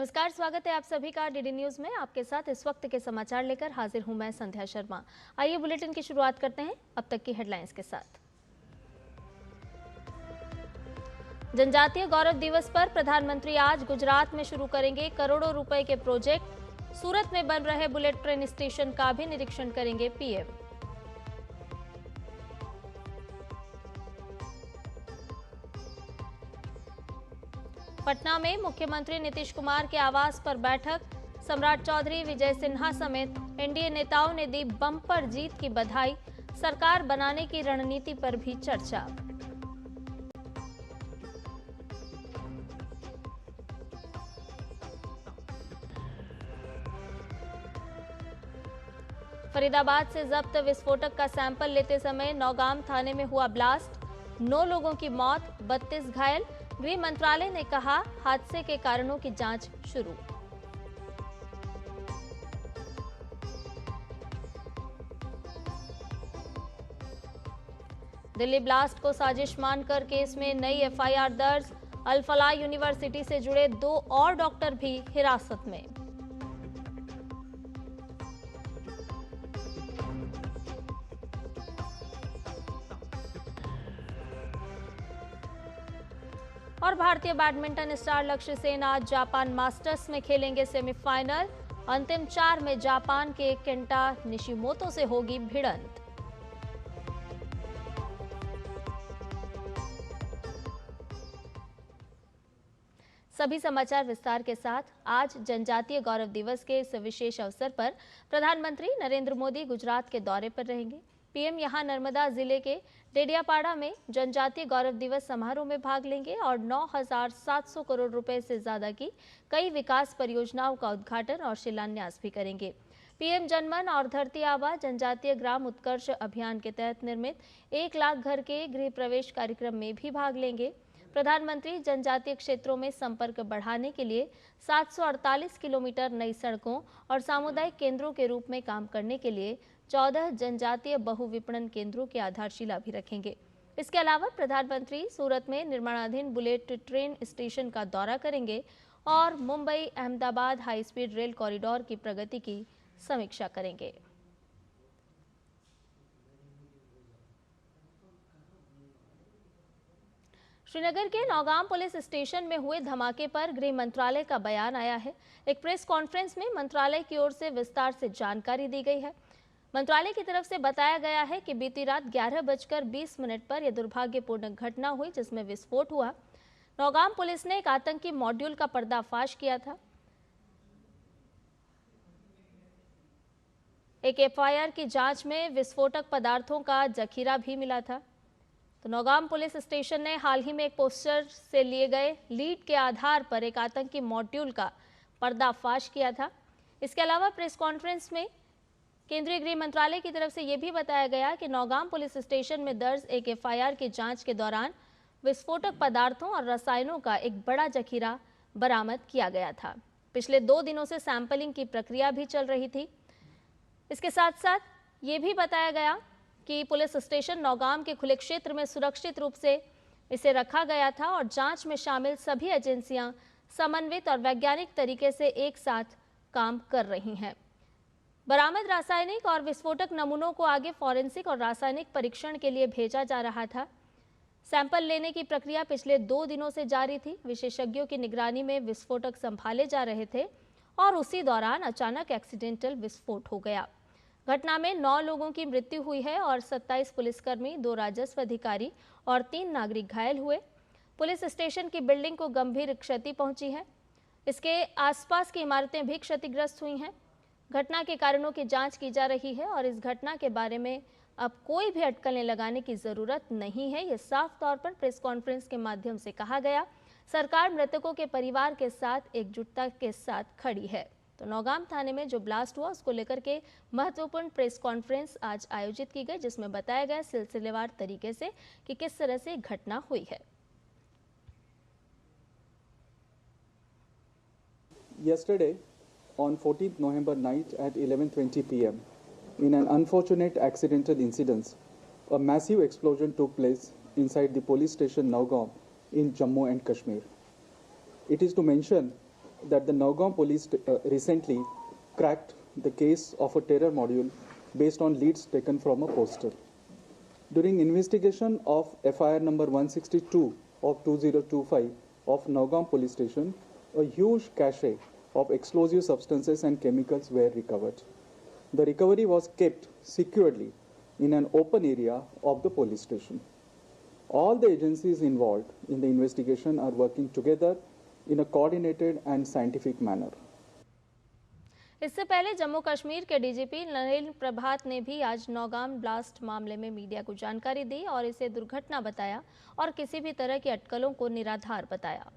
नमस्कार, स्वागत है आप सभी का डीडी न्यूज में। आपके साथ इस वक्त के समाचार लेकर हाजिर हूं मैं संध्या शर्मा। आइए बुलेटिन की शुरुआत करते हैं अब तक की हेडलाइंस के साथ। जनजातीय गौरव दिवस पर प्रधानमंत्री आज गुजरात में शुरू करेंगे करोड़ों रुपए के प्रोजेक्ट। सूरत में बन रहे बुलेट ट्रेन स्टेशन का भी निरीक्षण करेंगे पीएम। पटना में मुख्यमंत्री नीतीश कुमार के आवास पर बैठक। सम्राट चौधरी, विजय सिन्हा समेत एनडीए नेताओं ने दी बम्पर जीत की बधाई। सरकार बनाने की रणनीति पर भी चर्चा। फरीदाबाद से जब्त विस्फोटक का सैंपल लेते समय नौगाम थाने में हुआ ब्लास्ट। 9 लोगों की मौत, 32 घायल। गृह मंत्रालय ने कहा हादसे के कारणों की जांच शुरू। दिल्ली ब्लास्ट को साजिश मानकर केस में नई एफआईआर दर्ज। अल फलाह यूनिवर्सिटी से जुड़े 2 और डॉक्टर भी हिरासत में। और भारतीय बैडमिंटन स्टार लक्ष्य सेन आज जापान मास्टर्स में खेलेंगे सेमीफाइनल। अंतिम 4 में जापान के केंटा निशिमोतो से होगी भिड़ंत। सभी समाचार विस्तार के साथ। आज जनजातीय गौरव दिवस के इस विशेष अवसर पर प्रधानमंत्री नरेंद्र मोदी गुजरात के दौरे पर रहेंगे। पीएम यहां नर्मदा जिले के डेडियापाड़ा में जनजातीय गौरव दिवस समारोह में भाग लेंगे और 9,700 करोड़ रुपए से ज्यादा की कई विकास परियोजनाओं का उद्घाटन और शिलान्यास भी करेंगे। पीएम जनमन और धरती आबा जनजातीय ग्राम उत्कर्ष अभियान के तहत निर्मित 1 लाख घर के गृह प्रवेश कार्यक्रम में भी भाग लेंगे। प्रधानमंत्री जनजातीय क्षेत्रों में संपर्क बढ़ाने के लिए 748 किलोमीटर नई सड़कों और सामुदायिक केंद्रों के रूप में काम करने के लिए 14 जनजातीय बहुविपणन केंद्रों की आधारशिला भी रखेंगे। इसके अलावा प्रधानमंत्री सूरत में निर्माणाधीन बुलेट ट्रेन स्टेशन का दौरा करेंगे और Mumbai Ahmedabad high speed rail corridor की प्रगति की समीक्षा करेंगे। श्रीनगर के नौगाम पुलिस स्टेशन में हुए धमाके पर गृह मंत्रालय का बयान आया है। एक प्रेस कॉन्फ्रेंस में मंत्रालय की ओर से विस्तार से जानकारी दी गई है। मंत्रालय की तरफ से बताया गया है कि बीती रात 11:20 पर यह दुर्भाग्यपूर्ण घटना हुई जिसमें विस्फोट हुआ। नौगाम पुलिस ने एक आतंकी मॉड्यूल का पर्दाफाश किया था। एक एफआईआर की जांच में विस्फोटक पदार्थों का जखीरा भी मिला था। तो नौगाम पुलिस स्टेशन ने हाल ही में एक पोस्टर से लिए गए लीड के आधार पर एक आतंकी मॉड्यूल का पर्दाफाश किया था। इसके अलावा प्रेस कॉन्फ्रेंस में केंद्रीय गृह मंत्रालय की तरफ से यह भी बताया गया कि नौगाम पुलिस स्टेशन में दर्ज एक एफआईआर की जांच के दौरान विस्फोटक पदार्थों और रसायनों का एक बड़ा जखीरा बरामद किया गया था। पिछले 2 दिनों से सैंपलिंग की प्रक्रिया भी चल रही थी। इसके साथ साथ ये भी बताया गया कि पुलिस स्टेशन नौगाम के खुले क्षेत्र में सुरक्षित रूप से इसे रखा गया था और जांच में शामिल सभी एजेंसियां समन्वित और वैज्ञानिक तरीके से एक साथ काम कर रही हैं। बरामद रासायनिक और विस्फोटक नमूनों को आगे फॉरेंसिक और रासायनिक परीक्षण के लिए भेजा जा रहा था। सैंपल लेने की प्रक्रिया पिछले 2 दिनों से जारी थी। विशेषज्ञों की निगरानी में विस्फोटक संभाले जा रहे थे और उसी दौरान अचानक एक्सीडेंटल विस्फोट हो गया। घटना में 9 लोगों की मृत्यु हुई है और 27 पुलिसकर्मी, 2 राजस्व अधिकारी और 3 नागरिक घायल हुए। पुलिस स्टेशन की बिल्डिंग को गंभीर क्षति पहुंची है। इसके आसपास की इमारतें भी क्षतिग्रस्त हुई हैं। घटना के कारणों की जांच की जा रही है और इस घटना के बारे में अब कोई भी अटकलें लगाने की जरूरत नहीं है। यह साफ तौर पर प्रेस कॉन्फ्रेंस के माध्यम से कहा गया। सरकार मृतकों के परिवार के साथ एकजुटता के साथ खड़ी है। तो नौगाम थाने में जो ब्लास्ट हुआ उसको लेकर के महत्वपूर्ण प्रेस कॉन्फ्रेंस आज आयोजित की गई जिसमें बताया गया सिलसिलेवार तरीके से कि किस तरह से घटना हुई है। Yesterday, on 14th November night at 11:20 p.m., in an unfortunate accidental incident, a massive explosion took place inside the police station Nowgaon in Jammu and Kashmir. It is to mention that the Nagaon police recently cracked the case of a terror module based on leads taken from a poster. During investigation of FIR number 162 of 2025 of Nagaon police station, a huge cache of explosive substances and chemicals were recovered. The recovery was kept securely in an open area of the police station. All the agencies involved in the investigation are working together in a coordinated and scientific manner. इससे पहले जम्मू कश्मीर के DGP Narendra प्रभात ने भी आज Nowgam blast मामले में media को जानकारी दी और इसे दुर्घटना बताया और किसी भी तरह की अटकलों को निराधार बताया।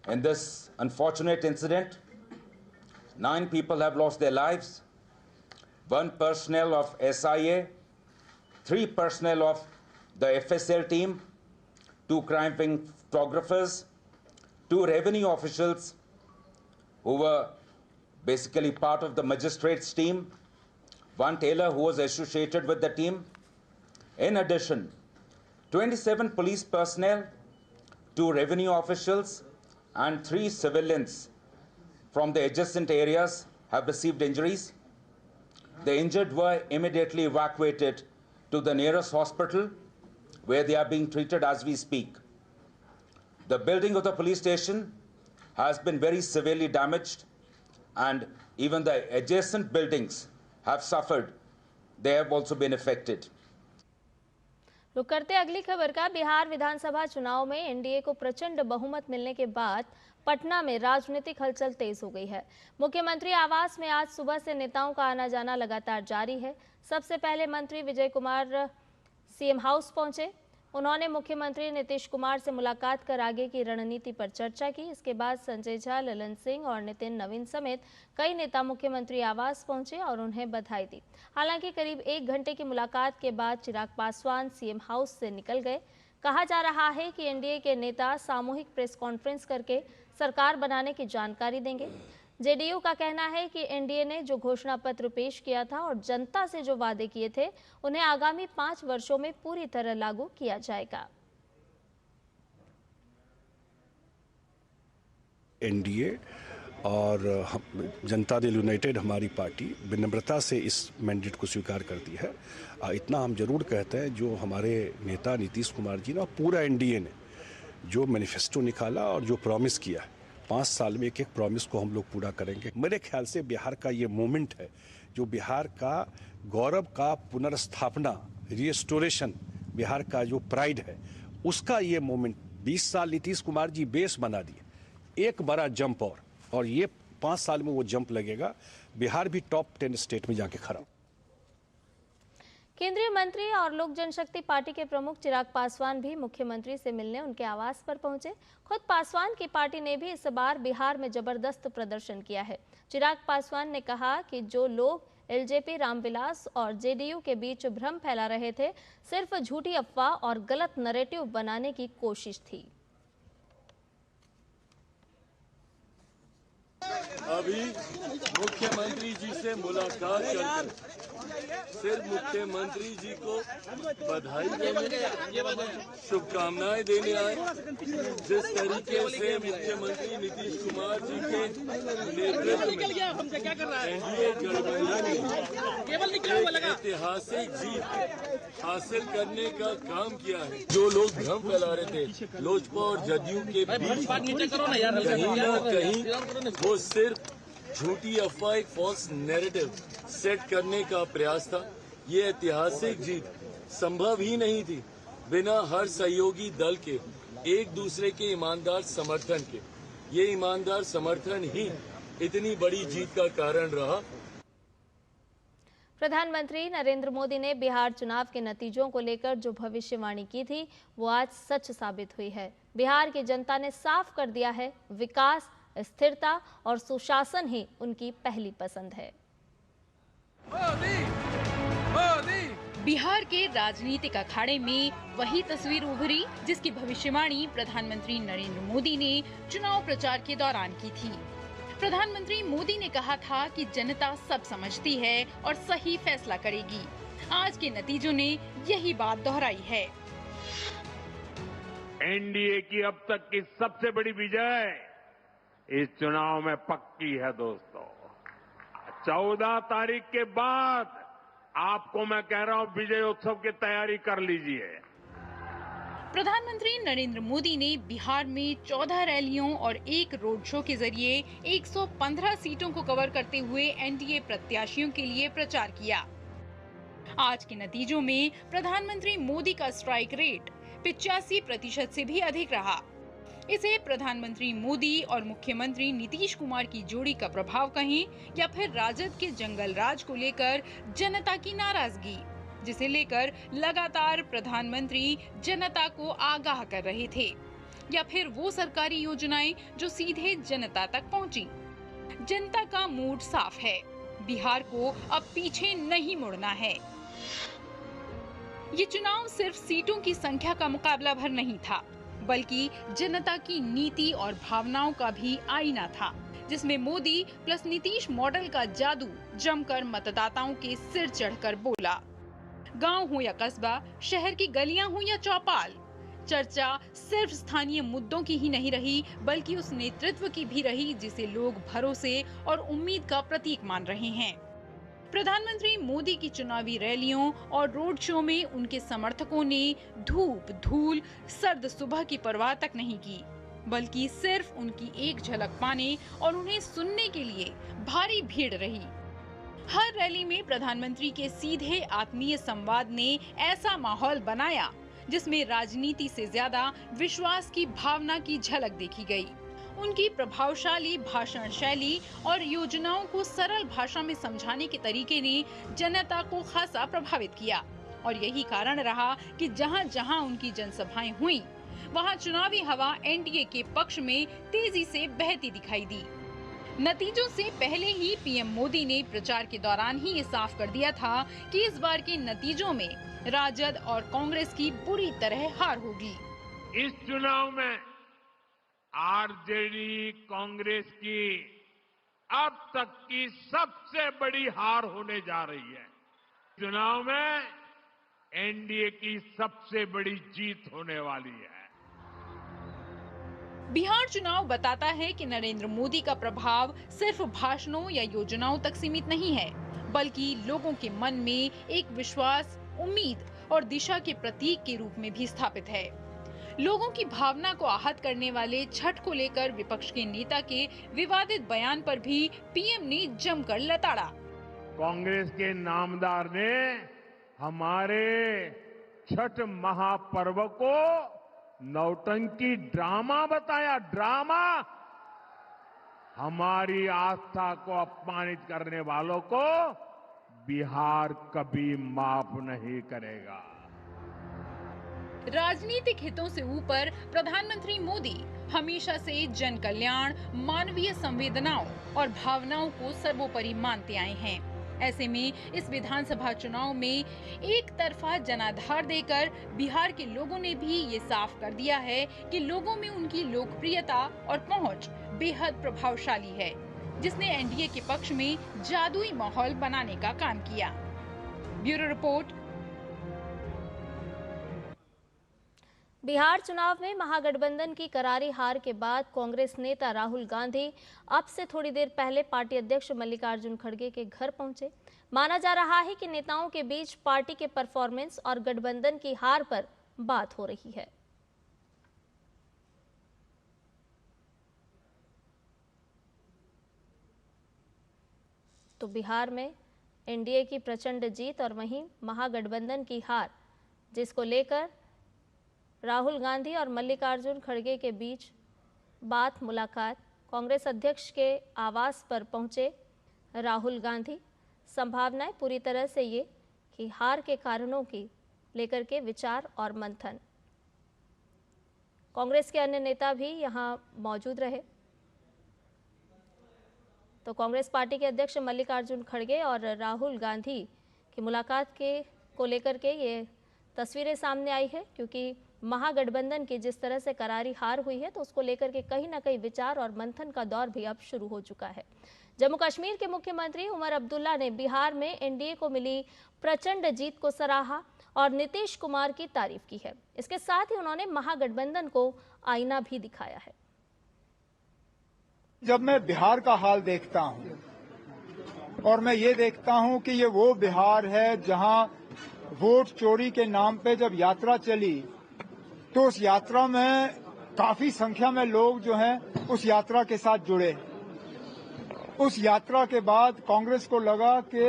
In this unfortunate incident, 9 people have lost their lives, 1 personnel of SIA, 3 personnel of the FSL team, 2 crime photographers, 2 revenue officials who were basically part of the magistrates team, 1 tailor who was associated with the team. In addition, 27 police personnel, 2 revenue officials, and 3 civilians from the adjacent areas have received injuries. The injured were immediately evacuated to the nearest hospital where they are being treated as we speak. The building of the police station has been very severely damaged and even the adjacent buildings have suffered. They have also been affected. रुक करते अगली खबर का। बिहार विधानसभा चुनाव में NDA को प्रचंड बहुमत मिलने के बाद पटना में राजनीतिक हलचल तेज हो गई है। मुख्यमंत्री आवास में आज सुबह से नेताओं का आना जाना लगातार जारी है। सबसे पहले मंत्री विजय कुमार सीएम हाउस पहुंचे। उन्होंने मुख्यमंत्री नीतीश कुमार से मुलाकात कर आगे की रणनीति पर चर्चा की। इसके बाद संजय झा, ललन सिंह और नितिन नवीन समेत कई नेता मुख्यमंत्री आवास पहुंचे और उन्हें बधाई दी। हालांकि करीब 1 घंटे की मुलाकात के बाद चिराग पासवान सीएम हाउस से निकल गए। कहा जा रहा है कि एनडीए के नेता सामूहिक प्रेस कॉन्फ्रेंस करके सरकार बनाने की जानकारी देंगे। जेडीयू का कहना है कि एनडीए ने जो घोषणा पत्र पेश किया था और जनता से जो वादे किए थे उन्हें आगामी 5 वर्षों में पूरी तरह लागू किया जाएगा। एनडीए और जनता दल यूनाइटेड हमारी पार्टी विनम्रता से इस मैंडेट को स्वीकार करती है। इतना हम जरूर कहते हैं, जो हमारे नेता नीतीश कुमार जी ने और पूरा एनडीए ने जो मैनिफेस्टो निकाला और जो प्रॉमिस किया है, 5 साल में एक प्रॉमिस को हम लोग पूरा करेंगे। मेरे ख्याल से बिहार का ये मोमेंट है जो बिहार का गौरव का पुनर्स्थापना, रिस्टोरेशन, बिहार का जो प्राइड है उसका ये मोमेंट। 20 साल नीतीश कुमार जी बेस बना दिए, एक बड़ा जंप और ये 5 साल में वो जंप लगेगा। बिहार भी टॉप 10 स्टेट में जाके खड़ा। केंद्रीय मंत्री और लोक जनशक्ति पार्टी के प्रमुख चिराग पासवान भी मुख्यमंत्री से मिलने उनके आवास पर पहुंचे। खुद पासवान की पार्टी ने भी इस बार बिहार में जबरदस्त प्रदर्शन किया है। चिराग पासवान ने कहा कि जो लोग एलजेपी, रामविलास और जेडीयू के बीच भ्रम फैला रहे थे, सिर्फ झूठी अफवाह और गलत नैरेटिव बनाने की कोशिश थी। अभी मुख्यमंत्री जी से मुलाकात करके सिर्फ मुख्यमंत्री जी को बधाई देने, शुभकामनाएं देने आए। जिस तरीके से मुख्यमंत्री नीतीश कुमार जी के नेतृत्व में एनडीए गठबंधन ने ऐतिहासिक जीत हासिल करने का काम किया है। जो लोग भ्रम फैला रहे थे लोजपा और जदयू के बीच, कहीं न कहीं वो सिर्फ झूठी अफवाह, एक फॉल्स नैरेटिव सेट करने का प्रयास था। ये ऐतिहासिक जीत संभव ही नहीं थी बिना हर सहयोगी दल के एक दूसरे के ईमानदार समर्थन के। ये ईमानदार समर्थन ही इतनी बड़ी जीत का कारण रहा। प्रधानमंत्री नरेंद्र मोदी ने बिहार चुनाव के नतीजों को लेकर जो भविष्यवाणी की थी वो आज सच साबित हुई है। बिहार की जनता ने साफ कर दिया है, विकास, स्थिरता और सुशासन ही उनकी पहली पसंद है। बिहार के राजनीतिक अखाड़े में वही तस्वीर उभरी जिसकी भविष्यवाणी प्रधानमंत्री नरेंद्र मोदी ने चुनाव प्रचार के दौरान की थी। प्रधानमंत्री मोदी ने कहा था कि जनता सब समझती है और सही फैसला करेगी। आज के नतीजों ने यही बात दोहराई है। एनडीए की अब तक की सबसे बड़ी विजय इस चुनाव में पक्की है दोस्तों। 14 तारीख के बाद आपको मैं कह रहा हूं विजय उत्सव की तैयारी कर लीजिए। प्रधानमंत्री नरेंद्र मोदी ने बिहार में 14 रैलियों और एक रोड शो के जरिए 115 सीटों को कवर करते हुए एनडीए प्रत्याशियों के लिए प्रचार किया। आज के नतीजों में प्रधानमंत्री मोदी का स्ट्राइक रेट 85% से भी अधिक रहा। इसे प्रधानमंत्री मोदी और मुख्यमंत्री नीतीश कुमार की जोड़ी का प्रभाव कहें या फिर राजद के जंगल राज को लेकर जनता की नाराजगी, जिसे लेकर लगातार प्रधानमंत्री जनता को आगाह कर रहे थे, या फिर वो सरकारी योजनाएं जो सीधे जनता तक पहुंची। जनता का मूड साफ है, बिहार को अब पीछे नहीं मुड़ना है। ये चुनाव सिर्फ सीटों की संख्या का मुकाबला भर नहीं था, बल्कि जनता की नीति और भावनाओं का भी आईना था, जिसमें मोदी प्लस नीतीश मॉडल का जादू जमकर मतदाताओं के सिर चढ़कर बोला। गांव हो या कस्बा, शहर की गलियां हो या चौपाल, चर्चा सिर्फ स्थानीय मुद्दों की ही नहीं रही, बल्कि उस नेतृत्व की भी रही जिसे लोग भरोसे और उम्मीद का प्रतीक मान रहे हैं। प्रधानमंत्री मोदी की चुनावी रैलियों और रोड शो में उनके समर्थकों ने धूप, धूल, सर्द सुबह की परवाह तक नहीं की, बल्कि सिर्फ उनकी एक झलक पाने और उन्हें सुनने के लिए भारी भीड़ रही। हर रैली में प्रधानमंत्री के सीधे आत्मीय संवाद ने ऐसा माहौल बनाया जिसमें राजनीति से ज्यादा विश्वास की भावना की झलक देखी गई। उनकी प्रभावशाली भाषण शैली और योजनाओं को सरल भाषा में समझाने के तरीके ने जनता को खासा प्रभावित किया, और यही कारण रहा कि जहां-जहां उनकी जनसभाएं हुई, वहां चुनावी हवा एनडीए के पक्ष में तेजी से बहती दिखाई दी। नतीजों से पहले ही पीएम मोदी ने प्रचार के दौरान ही ये साफ कर दिया था कि इस बार के नतीजों में राजद और कांग्रेस की बुरी तरह हार होगी। इस चुनाव में आरजेडी कांग्रेस की अब तक की सबसे बड़ी हार होने जा रही है। चुनाव में एनडीए की सबसे बड़ी जीत होने वाली है। बिहार चुनाव बताता है कि नरेंद्र मोदी का प्रभाव सिर्फ भाषणों या योजनाओं तक सीमित नहीं है, बल्कि लोगों के मन में एक विश्वास, उम्मीद और दिशा के प्रतीक के रूप में भी स्थापित है। लोगों की भावना को आहत करने वाले छठ को लेकर विपक्ष के नेता के विवादित बयान पर भी पीएम ने जमकर लताड़ा। कांग्रेस के नामदार ने हमारे छठ महापर्व को नौटंकी ड्रामा बताया। ड्रामा। हमारी आस्था को अपमानित करने वालों को बिहार कभी माफ नहीं करेगा। राजनीतिक हितों से ऊपर प्रधानमंत्री मोदी हमेशा से जन कल्याण, मानवीय संवेदनाओं और भावनाओं को सर्वोपरि मानते आए हैं। ऐसे में इस विधानसभा चुनाव में एक तरफा जनाधार देकर बिहार के लोगों ने भी ये साफ कर दिया है कि लोगों में उनकी लोकप्रियता और पहुंच बेहद प्रभावशाली है, जिसने एनडीए के पक्ष में जादुई माहौल बनाने का काम किया। Bureau report. बिहार चुनाव में महागठबंधन की करारी हार के बाद कांग्रेस नेता राहुल गांधी अब से थोड़ी देर पहले पार्टी अध्यक्ष मल्लिकार्जुन खड़गे के घर पहुंचे। माना जा रहा है कि नेताओं के बीच पार्टी के परफॉर्मेंस और गठबंधन की हार पर बात हो रही है। तो बिहार में एनडीए की प्रचंड जीत और वहीं महागठबंधन की हार, जिसको लेकर राहुल गांधी और मल्लिकार्जुन खड़गे के बीच बात मुलाकात। कांग्रेस अध्यक्ष के आवास पर पहुंचे राहुल गांधी। संभावनाएं पूरी तरह से ये कि हार के कारणों की लेकर के विचार और मंथन। कांग्रेस के अन्य नेता भी यहां मौजूद रहे। तो कांग्रेस पार्टी के अध्यक्ष मल्लिकार्जुन खड़गे और राहुल गांधी की मुलाकात को लेकर के ये तस्वीरें सामने आई है, क्योंकि महागठबंधन की जिस तरह से करारी हार हुई है तो उसको लेकर के कहीं ना कहीं विचार और मंथन का दौर भी अब शुरू हो चुका है। जम्मू कश्मीर के मुख्यमंत्री उमर अब्दुल्ला ने बिहार में एनडीए को मिली प्रचंड जीत को सराहा और नीतीश कुमार की तारीफ की है। इसके साथ ही उन्होंने महागठबंधन को आईना भी दिखाया है। जब मैं बिहार का हाल देखता हूं और मैं ये देखता हूं कि ये वो बिहार है जहां वोट चोरी के नाम पे जब यात्रा चली तो उस यात्रा में काफी संख्या में लोग जो हैं उस यात्रा के साथ जुड़े। उस यात्रा के बाद कांग्रेस को लगा कि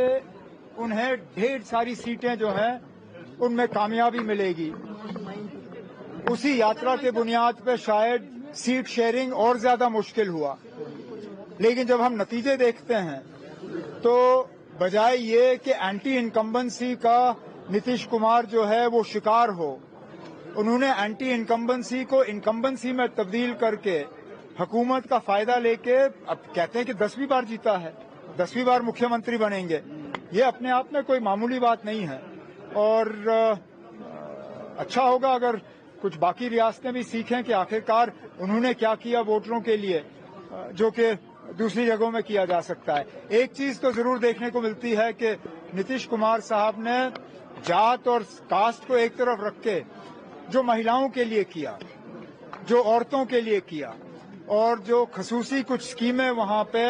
उन्हें ढेर सारी सीटें जो हैं उनमें कामयाबी मिलेगी। उसी यात्रा के बुनियाद पे शायद सीट शेयरिंग और ज्यादा मुश्किल हुआ। लेकिन जब हम नतीजे देखते हैं तो बजाय ये कि एंटी इनकम्बेंसी का नीतीश कुमार जो है वो शिकार हो, उन्होंने एंटी इनकम्बेंसी को इनकम्बेंसी में तब्दील करके हुकूमत का फायदा लेके अब कहते हैं कि 10वीं बार जीता है, 10वीं बार मुख्यमंत्री बनेंगे। ये अपने आप में कोई मामूली बात नहीं है और अच्छा होगा अगर कुछ बाकी रियासतें भी सीखें कि आखिरकार उन्होंने क्या किया वोटरों के लिए जो कि दूसरी जगहों में किया जा सकता है। एक चीज तो जरूर देखने को मिलती है कि नीतीश कुमार साहब ने जात और कास्ट को एक तरफ रख के जो महिलाओं के लिए किया, जो औरतों के लिए किया और जो खसूसी कुछ स्कीमें वहां पे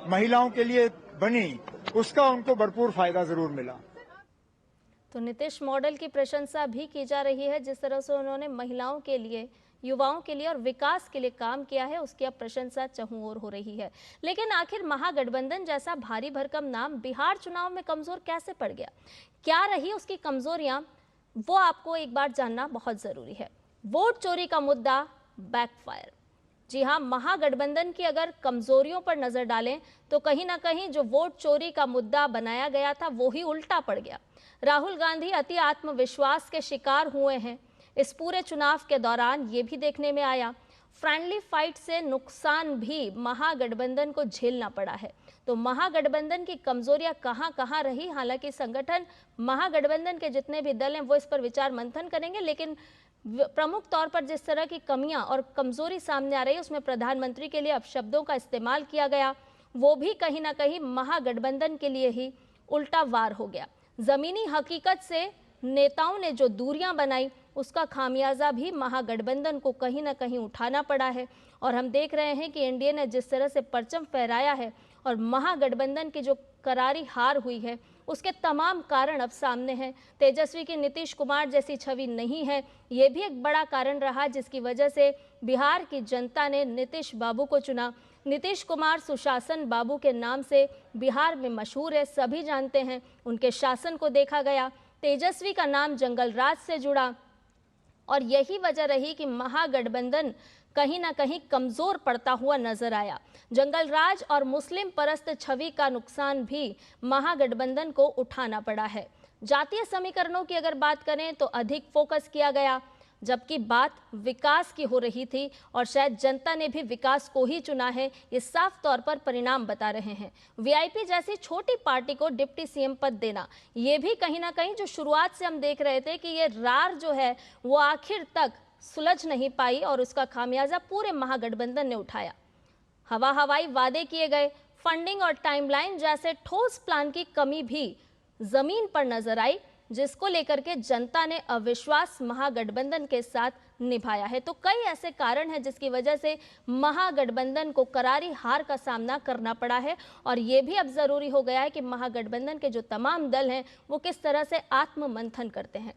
महिलाओं के लिए बनी, उसका उनको भरपूर फायदा जरूर मिला। तो नीतीश मॉडल की प्रशंसा भी की जा रही है। जिस तरह से उन्होंने महिलाओं के लिए, युवाओं के लिए और विकास के लिए काम किया है, उसकी अब प्रशंसा चहुं ओर हो रही है। लेकिन आखिर महागठबंधन जैसा भारी भरकम नाम बिहार चुनाव में कमजोर कैसे पड़ गया? क्या रही उसकी कमजोरियां, वो आपको एक बार जानना बहुत जरूरी है। वोट चोरी का मुद्दा बैकफायर। जी हां, महागठबंधन की अगर कमजोरियों पर नजर डालें तो कहीं ना कहीं जो वोट चोरी का मुद्दा बनाया गया था वो ही उल्टा पड़ गया। राहुल गांधी अति आत्मविश्वास के शिकार हुए हैं। इस पूरे चुनाव के दौरान ये भी देखने में आया। फ्रेंडली फाइट से नुकसान भी महागठबंधन को झेलना पड़ा है। तो महागठबंधन की कमजोरियां कहां रही? हालांकि संगठन, महागठबंधन के जितने भी दल हैं वो इस पर विचार मंथन करेंगे, लेकिन प्रमुख तौर पर जिस तरह की कमियां और कमजोरी सामने आ रही है उसमें प्रधानमंत्री के लिए अपशब्दों का इस्तेमाल किया गया, वो भी कहीं ना कहीं महागठबंधन के लिए ही उल्टा वार हो गया। जमीनी हकीकत से नेताओं ने जो दूरियां बनाई उसका खामियाजा भी महागठबंधन को कहीं ना कहीं उठाना पड़ा है। और हम देख रहे हैं कि एनडीए ने जिस तरह से परचम फहराया है और महागठबंधन की जो करारी हार हुई है उसके तमाम कारण अब सामने हैं। तेजस्वी की नीतीश कुमार जैसी छवि नहीं है, ये भी एक बड़ा कारण रहा जिसकी वजह से बिहार की जनता ने नीतीश बाबू को चुना। नीतीश कुमार सुशासन बाबू के नाम से बिहार में मशहूर है, सभी जानते हैं। उनके शासन को देखा गया। तेजस्वी का नाम जंगल राज से जुड़ा और यही वजह रही कि महागठबंधन कहीं ना कहीं कमजोर पड़ता हुआ नजर आया। जंगल राज और मुस्लिम परस्त छवि का नुकसान भी महागठबंधन को उठाना पड़ा है। जातीय समीकरणों की अगर बात करें तो अधिक फोकस किया गया, जबकि बात विकास की हो रही थी और शायद जनता ने भी विकास को ही चुना है। ये साफ तौर पर परिणाम बता रहे हैं। वीआईपी जैसी छोटी पार्टी को डिप्टी सीएम पद देना, ये भी कहीं ना कहीं जो शुरुआत से हम देख रहे थे कि ये रार जो है वो आखिर तक सुलझ नहीं पाई और उसका खामियाजा पूरे महागठबंधन ने उठाया। हवाई वादे किए गए, फंडिंग और टाइमलाइन जैसे ठोस प्लान की कमी भी जमीन पर नजर आई, जिसको लेकर के जनता ने अविश्वास महागठबंधन के साथ निभाया है। तो कई ऐसे कारण हैं जिसकी वजह से महागठबंधन को करारी हार का सामना करना पड़ा है और ये भी अब जरूरी हो गया है कि महागठबंधन के जो तमाम दल हैं वो किस तरह से आत्ममंथन करते हैं।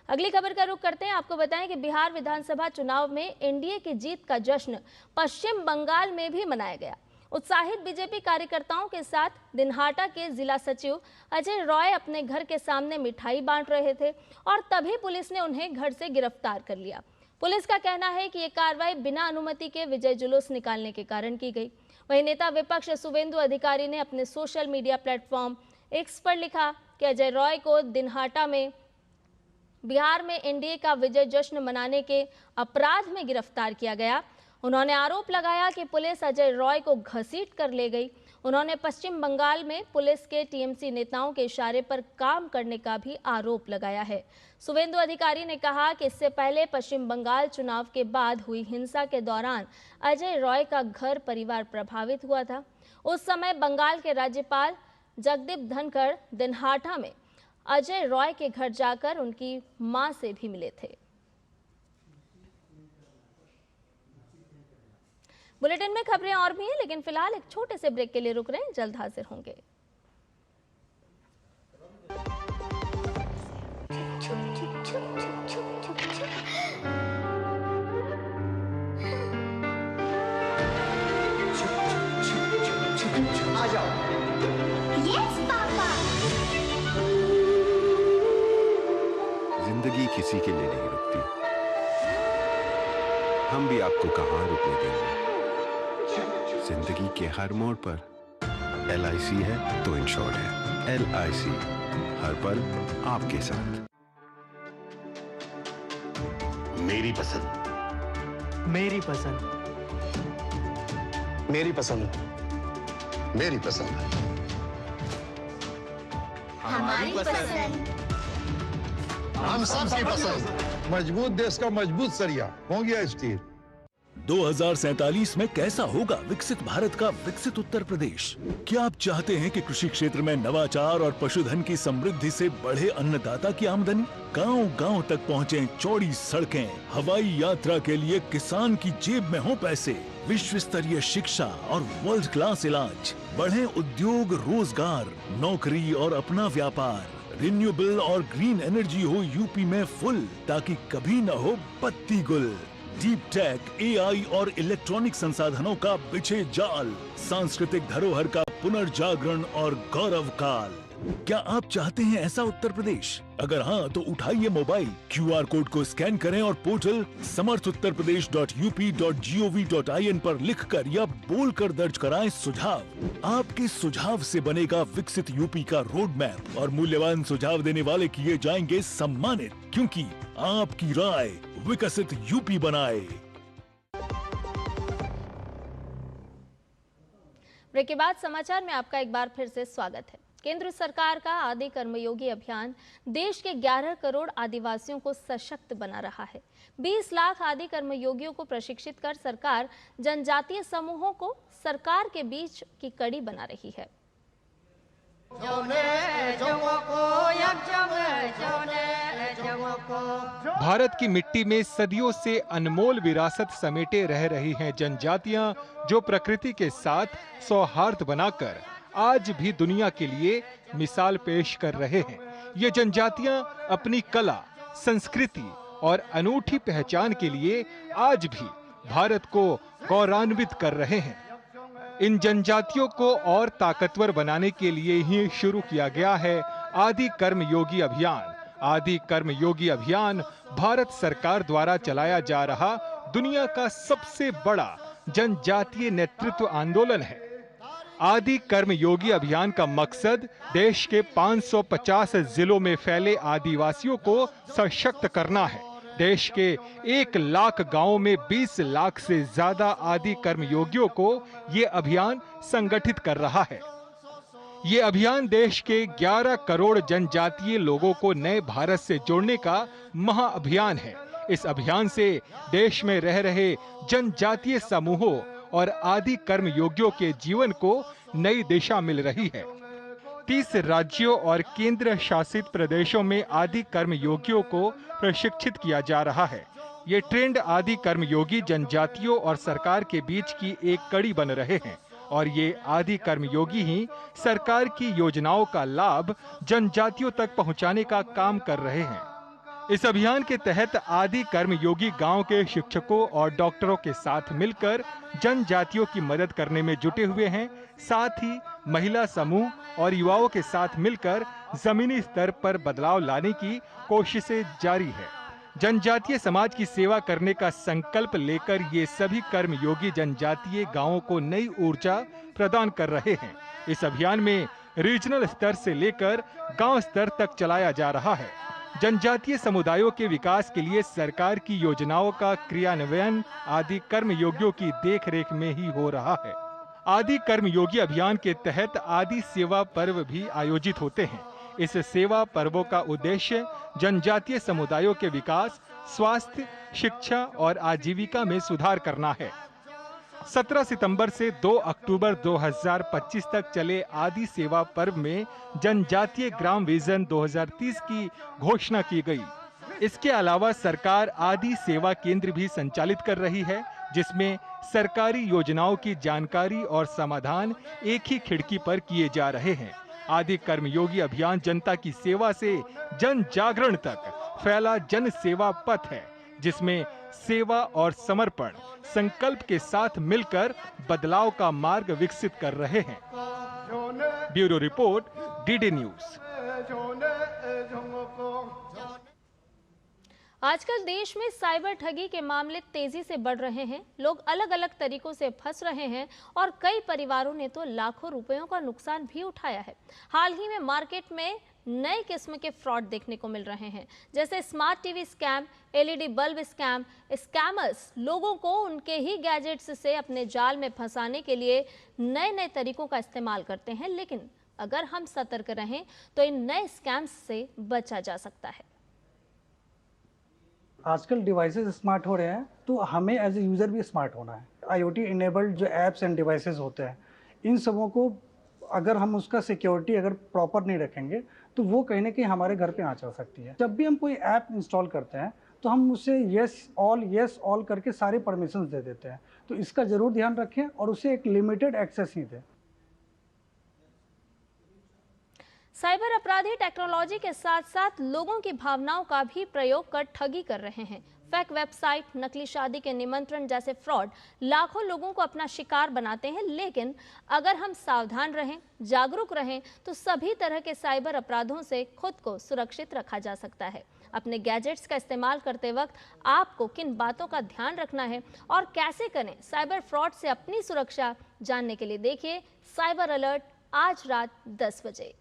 अगली खबर का रुख करते हैं। आपको बताएं कि बिहार विधानसभा चुनाव में एनडीए की जीत का जश्न पश्चिम बंगाल में भी मनाया गया। उत्साहित बीजेपी कार्यकर्ताओं के साथ दिनहाटा के जिला सचिव अजय रॉय अपने घर के सामने मिठाई बांट रहे थे और तभी पुलिस ने उन्हें घर से गिरफ्तार कर लिया। पुलिस का कहना है कि ये कार्रवाई बिना अनुमति के विजय जुलूस निकालने के कारण की गई। वहीं नेता विपक्ष शुवेंदु अधिकारी ने अपने सोशल मीडिया प्लेटफॉर्म एक्स पर लिखा कि अजय रॉय को दिनहाटा में बिहार में एनडीए का विजय जश्न मनाने के अपराध में गिरफ्तार किया गया। उन्होंने आरोप लगाया कि पुलिस अजय रॉय को घसीट कर ले गई। उन्होंने पश्चिम बंगाल में पुलिस के टीएमसी नेताओं के इशारे पर काम करने का भी आरोप लगाया है। शुवेंदु अधिकारी ने कहा कि इससे पहले पश्चिम बंगाल चुनाव के बाद हुई हिंसा के दौरान अजय रॉय का घर परिवार प्रभावित हुआ था। उस समय बंगाल के राज्यपाल जगदीप धनखड़ दिनहाटा में अजय रॉय के घर जाकर उनकी मां से भी मिले थे। बुलेटिन में खबरें और भी हैं, लेकिन फिलहाल एक छोटे से ब्रेक के लिए रुक रहे हैं, जल्द हाजिर होंगे। आ जाओ। Yes papa. जिंदगी किसी के लिए नहीं रुकती, हम भी आपको कहां रुकने देंगे। जिंदगी के हर मोड़ पर LIC है तो इंश्योर्ड है। LIC, हर पल आपके साथ। मेरी पसंद, मेरी पसंद, मेरी पसंद, मेरी पसंद, हमारी पसंद, हम सबकी पसंद। मजबूत देश का मजबूत सरिया हो गया स्टील। 2047 में कैसा होगा विकसित भारत का विकसित उत्तर प्रदेश? क्या आप चाहते हैं कि कृषि क्षेत्र में नवाचार और पशुधन की समृद्धि से बढ़े अन्नदाता की आमदनी, गांव-गांव तक पहुंचे चौड़ी सड़कें, हवाई यात्रा के लिए किसान की जेब में हो पैसे, विश्व स्तरीय शिक्षा और वर्ल्ड क्लास इलाज, बढ़े उद्योग, रोजगार, नौकरी और अपना व्यापार, रिन्यूएबल और ग्रीन एनर्जी हो यूपी में फुल, ताकि कभी न हो पत्ती गुल, डीप टेक, AI और इलेक्ट्रॉनिक संसाधनों का बिछे जाल, सांस्कृतिक धरोहर का पुनर्जागरण और गौरव काल। क्या आप चाहते हैं ऐसा उत्तर प्रदेश? अगर हाँ तो उठाइए मोबाइल, QR कोड को स्कैन करें और पोर्टल samarthuttarpradesh.up.gov.in पर लिखकर या बोलकर दर्ज कराएं सुझाव। आपके सुझाव से बनेगा विकसित यूपी का रोड मैप और मूल्यवान सुझाव देने वाले किए जाएंगे सम्मानित, क्योंकि आपकी राय विकसित यूपी बनाए। ब्रेक के बाद समाचार में आपका एक बार फिर से स्वागत है। केंद्र सरकार का आदि कर्मयोगी अभियान देश के 11 करोड़ आदिवासियों को सशक्त बना रहा है। 20 लाख आदि कर्मयोगियों को प्रशिक्षित कर सरकार जनजातीय समूहों को सरकार के बीच की कड़ी बना रही है। भारत की मिट्टी में सदियों से अनमोल विरासत समेटे रह रही हैं जनजातियां, जो प्रकृति के साथ सौहार्द बनाकर आज भी दुनिया के लिए मिसाल पेश कर रहे हैं। ये जनजातियां अपनी कला, संस्कृति और अनूठी पहचान के लिए आज भी भारत को गौरवान्वित कर रहे हैं। इन जनजातियों को और ताकतवर बनाने के लिए ही शुरू किया गया है आदि कर्मयोगी अभियान। आदि कर्मयोगी अभियान भारत सरकार द्वारा चलाया जा रहा दुनिया का सबसे बड़ा जनजातीय नेतृत्व आंदोलन है। आदि कर्मयोगी अभियान का मकसद देश के 550 जिलों में फैले आदिवासियों को सशक्त करना है। देश के 1 लाख गांवों में 20 लाख से ज्यादा आदि कर्मयोगियों को ये अभियान संगठित कर रहा है। ये अभियान देश के 11 करोड़ जनजातीय लोगों को नए भारत से जोड़ने का महाअभियान है। इस अभियान से देश में रह रहे जनजातीय समूहों और आदि कर्मयोगियों के जीवन को नई दिशा मिल रही है। 30 राज्यों और केंद्र शासित प्रदेशों में आदि कर्मयोगियों को प्रशिक्षित किया जा रहा है। ये ट्रेंड आदि कर्मयोगी जनजातियों और सरकार के बीच की एक कड़ी बन रहे हैं और ये आदि कर्मयोगी ही सरकार की योजनाओं का लाभ जनजातियों तक पहुंचाने का काम कर रहे हैं। इस अभियान के तहत आदि कर्मयोगी गांव के शिक्षकों और डॉक्टरों के साथ मिलकर जनजातियों की मदद करने में जुटे हुए हैं। साथ ही महिला समूह और युवाओं के साथ मिलकर जमीनी स्तर पर बदलाव लाने की कोशिशें जारी है। जनजातीय समाज की सेवा करने का संकल्प लेकर ये सभी कर्मयोगी जनजातीय गांवों को नई ऊर्जा प्रदान कर रहे हैं। इस अभियान में रीजनल स्तर से लेकर गांव स्तर तक चलाया जा रहा है। जनजातीय समुदायों के विकास के लिए सरकार की योजनाओं का क्रियान्वयन आदि कर्मयोगियों की देखरेख में ही हो रहा है। आदि कर्मयोगी अभियान के तहत आदि सेवा पर्व भी आयोजित होते हैं। इस सेवा पर्वों का उद्देश्य जनजातीय समुदायों के विकास, स्वास्थ्य, शिक्षा और आजीविका में सुधार करना है। 17 सितंबर से 2 अक्टूबर 2025 तक चले आदि सेवा पर्व में जनजातीय ग्राम विजन 2030 की घोषणा की गई। इसके अलावा सरकार आदि सेवा केंद्र भी संचालित कर रही है, जिसमें सरकारी योजनाओं की जानकारी और समाधान एक ही खिड़की पर किए जा रहे हैं। आदि कर्मयोगी अभियान जनता की सेवा से जन जागरण तक फैला जन सेवा पथ है, जिसमें सेवा और समर्पण संकल्प के साथ मिलकर बदलाव का मार्ग विकसित कर रहे हैं। Bureau report, DD news. आजकल देश में साइबर ठगी के मामले तेजी से बढ़ रहे हैं। लोग अलग अलग तरीकों से फंस रहे हैं और कई परिवारों ने तो लाखों रुपयों का नुकसान भी उठाया है। हाल ही में मार्केट में नए किस्म के फ्रॉड देखने को मिल रहे हैं, जैसे smart TV scam, LED bulb scam. Scammers लोगों को उनके ही गैजेट्स से अपने जाल में फंसाने के लिए नए नए तरीकों का इस्तेमाल करते हैं, लेकिन अगर हम सतर्क रहें तो इन नए स्कैम्स से बचा जा सकता है। आजकल डिवाइसेस स्मार्ट हो रहे हैं, तो हमें एज ए यूज़र भी स्मार्ट होना है। IoT इनेबल्ड जो ऐप्स एंड डिवाइसेस होते हैं, इन सबों को अगर हम उसका सिक्योरिटी अगर प्रॉपर नहीं रखेंगे तो वो कहीं ना कहीं हमारे घर पे आ जा सकती है। जब भी हम कोई ऐप इंस्टॉल करते हैं तो हम उसे येस ऑल करके सारे परमिशंस दे देते हैं, तो इसका ज़रूर ध्यान रखें और उसे एक लिमिटेड एक्सेस ही दें। साइबर अपराधी टेक्नोलॉजी के साथ साथ लोगों की भावनाओं का भी प्रयोग कर ठगी कर रहे हैं। फेक वेबसाइट, नकली शादी के निमंत्रण जैसे फ्रॉड लाखों लोगों को अपना शिकार बनाते हैं, लेकिन अगर हम सावधान रहें, जागरूक रहें, तो सभी तरह के साइबर अपराधों से खुद को सुरक्षित रखा जा सकता है। अपने गैजेट्स का इस्तेमाल करते वक्त आपको किन बातों का ध्यान रखना है और कैसे करें साइबर फ्रॉड से अपनी सुरक्षा जानने के लिए देखिए साइबर अलर्ट आज रात 10 बजे।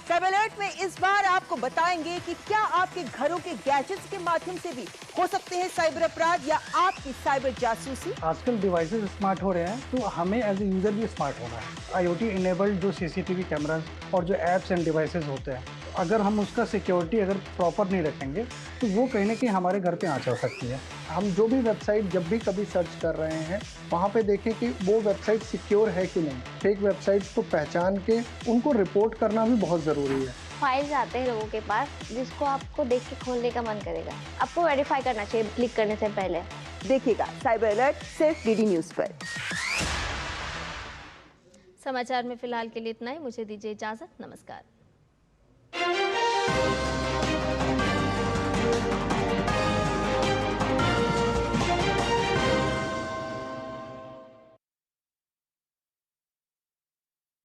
साइबर अलर्ट में इस बार आपको बताएंगे कि क्या आपके घरों के गैजेट्स के माध्यम से भी हो सकते हैं साइबर अपराध या आपकी साइबर जासूसी। आजकल डिवाइसेस स्मार्ट हो रहे हैं, तो हमें एज ए यूज़र भी स्मार्ट होना है। IoT इनेबल्ड जो CCTV कैमरास और जो ऐप्स एंड डिवाइसेस होते हैं, अगर हम उसका सिक्योरिटी अगर प्रॉपर नहीं रखेंगे तो वो कहीं ना कहीं हमारे घर पे आ जा सकती है। हम जो भी वेबसाइट जब भी कभी सर्च कर रहे हैं, वहाँ पे देखें कि वो वेबसाइट सिक्योर है कि नहीं। फेक वेबसाइट्स को पहचान के उनको रिपोर्ट करना भी बहुत ज़रूरी है। फाइल्स आते हैं लोगों के पास जिसको आपको देख के खोलने का मन करेगा, आपको वेरीफाई करना चाहिए क्लिक करने से पहले। देखिएगा साइबर अलर्ट सिर्फ डीडी न्यूज़ पर। समाचार में फिलहाल के लिए इतना ही। मुझे दीजिए इजाजत। नमस्कार।